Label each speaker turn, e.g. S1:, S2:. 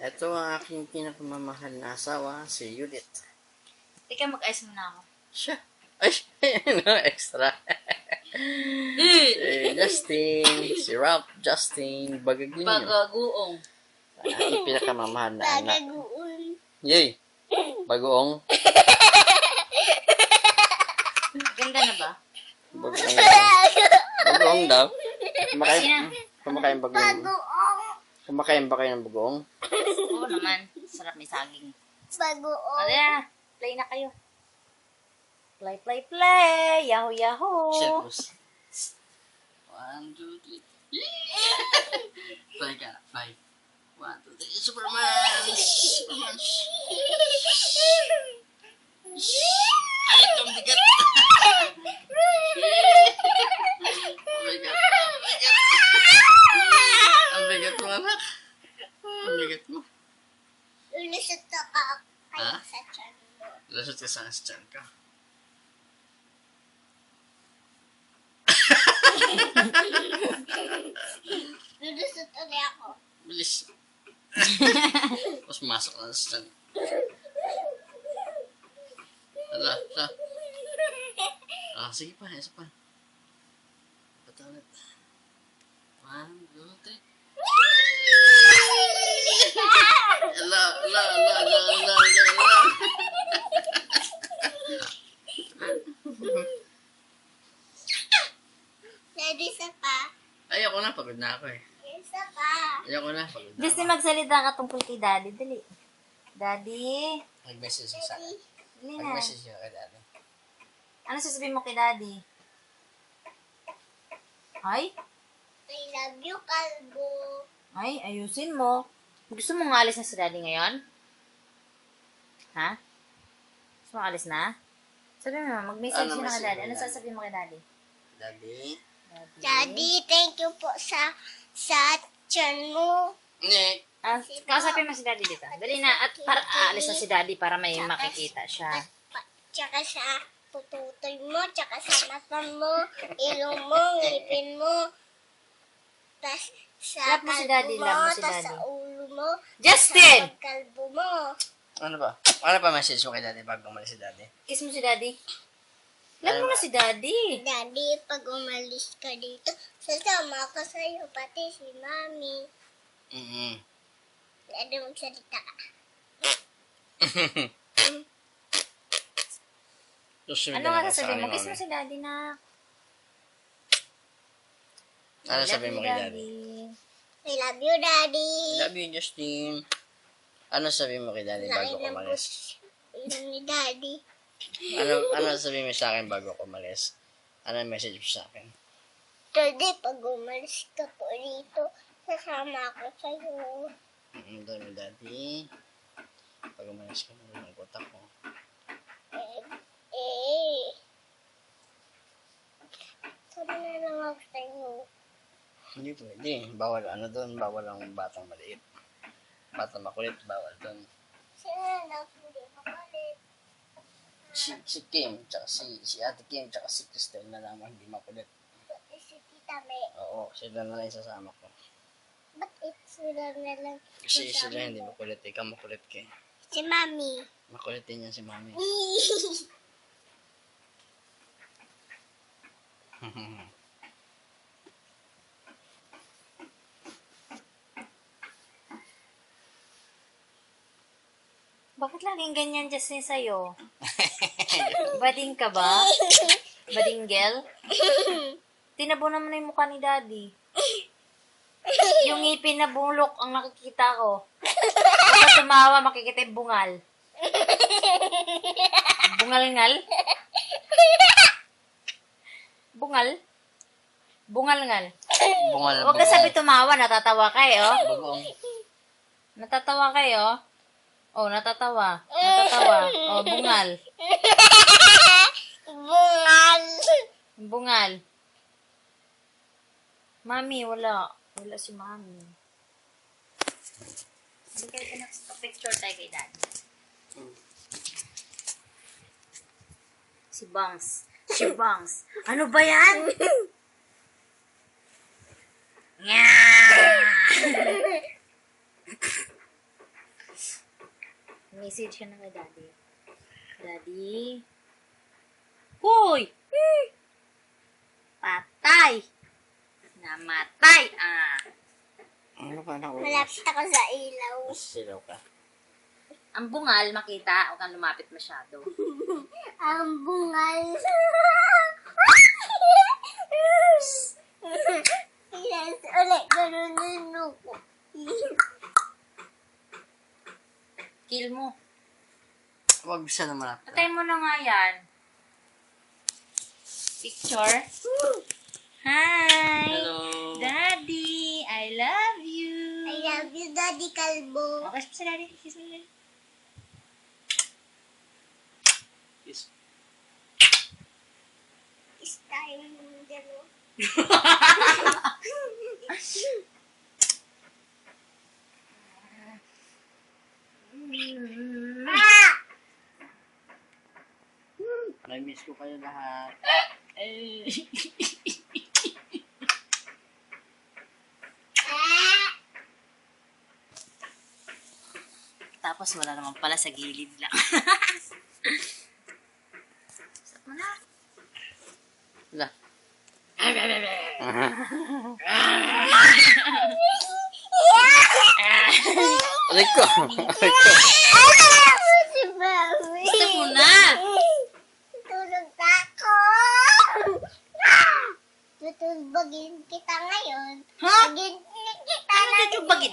S1: Ito ang aking pinakamamahal na asawa, si Judith.
S2: Teka, mag-ice muna ako.
S1: Siya. Ay, no, extra. Si Justin, si Ralph, Justin, Bagagunyo.
S2: Bagaguong.
S1: Ang aking pinakamamahal na anak.
S3: Bagaguon.
S1: Yay! Bagoong.
S2: Ganda na ba?
S1: Bagoong daw. Bagoong daw. Kumakain bagoong.
S3: Bagoong.
S1: Kumakain ba kayo ng bagoong?
S2: Oo naman. Sarap may saging.
S3: Bagoong.
S2: O, yeah. Play na kayo. Play, play, play. Yahoo, yahoo.
S1: Shit, 1, 2, 3. Play ka. Bye. 1, 2, 3. Superman! Superman! Ay, ang bigat! Oh my God. Ang bigat mo, anak. Ang bigat mo.
S3: Lulusot ako
S1: Ha?
S3: sa tiyan mo.
S1: Lasot ka sa tiyan ka.
S3: Lulusot ulit ako.
S1: Bilis. Tapos masok na sa tiyan. Hala, hala. Ah, sige pa, isa pa. Ito ulit. 1, 2, 3. Hala, hala, hala, hala, hala, hala.
S3: Daddy, isa pa.
S1: Ayoko na, pagod na ako eh.
S3: Isa pa.
S1: Ayoko na, pagod na
S2: Justin,
S1: ako.
S2: magsalita ka tungkol kay Daddy. Dali. Daddy.
S1: Nag-message siya sa akin.
S2: Dali na.
S1: Nag-message siya kay daddy.
S2: Ano sasabihin mo kay Daddy? Ay?
S3: I love you, kalbo.
S2: Ay, ayusin mo. Gusto mo nga alis na si Daddy ngayon? Ha? Gusto mo alis na? Sabi mo, mag-message
S1: Ano
S2: na kay
S1: message
S2: Daddy.
S1: mo,
S2: Ano
S1: Daddy?
S2: sasabihin mo kay Daddy?
S1: Daddy?
S3: Daddy, thank you po sa tiyan mo.
S1: Nick.
S2: Ah, kausapin mo si Daddy dito. Dali na. At para aalis na si Daddy para may makikita siya.
S3: Tsaka sa pututoy mo, tsaka sa mata mo, ilong mo, ngipin mo. Tas sa
S2: Love mo si Daddy,
S3: kalbo
S2: love mo
S3: mo,
S2: si
S3: tas
S2: Daddy.
S3: sa ulo mo,
S2: Justin!
S3: sa kalbo mo.
S1: Ano ba? Ano pa message mo kay daddy bago umalis si daddy?
S2: Kiss mo si Daddy. Love mo na si Daddy.
S3: Daddy, pag umalis ka dito, sasama ka sa'yo, pati si Mami.
S1: Mm-hmm.
S3: Daddy, magsalita ka.
S2: Ano nga sasabihin mo? Kiss mo si Daddy na.
S1: Ano sabihin mo kay daddy?
S3: I love you, Daddy.
S1: Love you, Justin. Ano sabihin mo kay daddy bago
S3: Laki ng
S1: umalis?
S3: ilong ni Daddy.
S1: Ano sabihin mo sa akin bago ko umalis? Ano message mo sa akin?
S3: Daddy, pag umalis ka po dito, sasama ko sa'yo.
S1: Doon mo daddy. Pag umalis ka na ng kotak ko.
S3: Sama na lang ako sa'yo.
S1: Hindi pwede. Bawal ano doon. Bawal ang batang maliit. Batang makulit. Bawal doon.
S3: Sino na hindi makulit?
S1: Si Kim, tsaka si Ate Kim, tsaka si Cristel na lamang hindi makulit.
S3: Pati si Tita May.
S1: Oo, sila na lang yung sasama ko.
S3: Ba't sila na lang?
S1: Kasi sila hindi makulit. Ikaw makulit ka.
S3: Si Mami.
S1: Makulit din yan si Mami.
S2: Bakit laging ganyan Justin sa'yo? Bading ka ba? Badinggel? Tinabo naman na yung mukha ni Daddy. Yung ngipin na bulok ang nakikita ko. Kapag tumawa, makikita yung bungal. Bungal-ngal? Bungal? Bungal-ngal.
S1: Bungal na
S2: Huwag ka sabi tumawa, natatawa ka eh, oh.
S1: Bagong.
S2: Natatawa kayo? Oh, natatawa. Natatawa. Oh, bungal.
S3: Bungal.
S2: Bungal. Mami, wala. Wala si Mami. Hindi kayo pinag-picture tayo kay Daddy. Si Bangs. Si Bangs. Ano ba yan? Nga! Message ka na kay Daddy. Daddy? Hoy! Patay! Namatay!
S1: Ano ka na
S3: Malapit ako sa ilaw.
S1: Silaw ka.
S2: Ang bungal, makita. Huwag kang lumapit masyado.
S3: Ang bungal. Yes, ulit ganun ko.
S2: Kill mo.
S1: Huwag siya na malapit.
S2: Patay mo na nga yan. Picture. Hi!
S1: Hello.
S2: Daddy! I love you!
S3: I love you, Daddy Kalbo.
S2: Okay, kiss mo si Daddy. Kiss mo si Daddy.
S1: Yes.
S3: Is tayo ng dalawa.
S1: Na-miss ko kayo lahat.
S2: Tapos wala naman pala sa gilid lang. Stop mo na.
S1: Wala. Aray ko. Aray ko.
S3: Si Mami.
S2: Stop mo na.
S3: Tulog na ako. Tutulbagin kita ngayon.
S2: Ha?
S3: Bagin kita
S2: Ano
S3: na.
S2: tutubagin?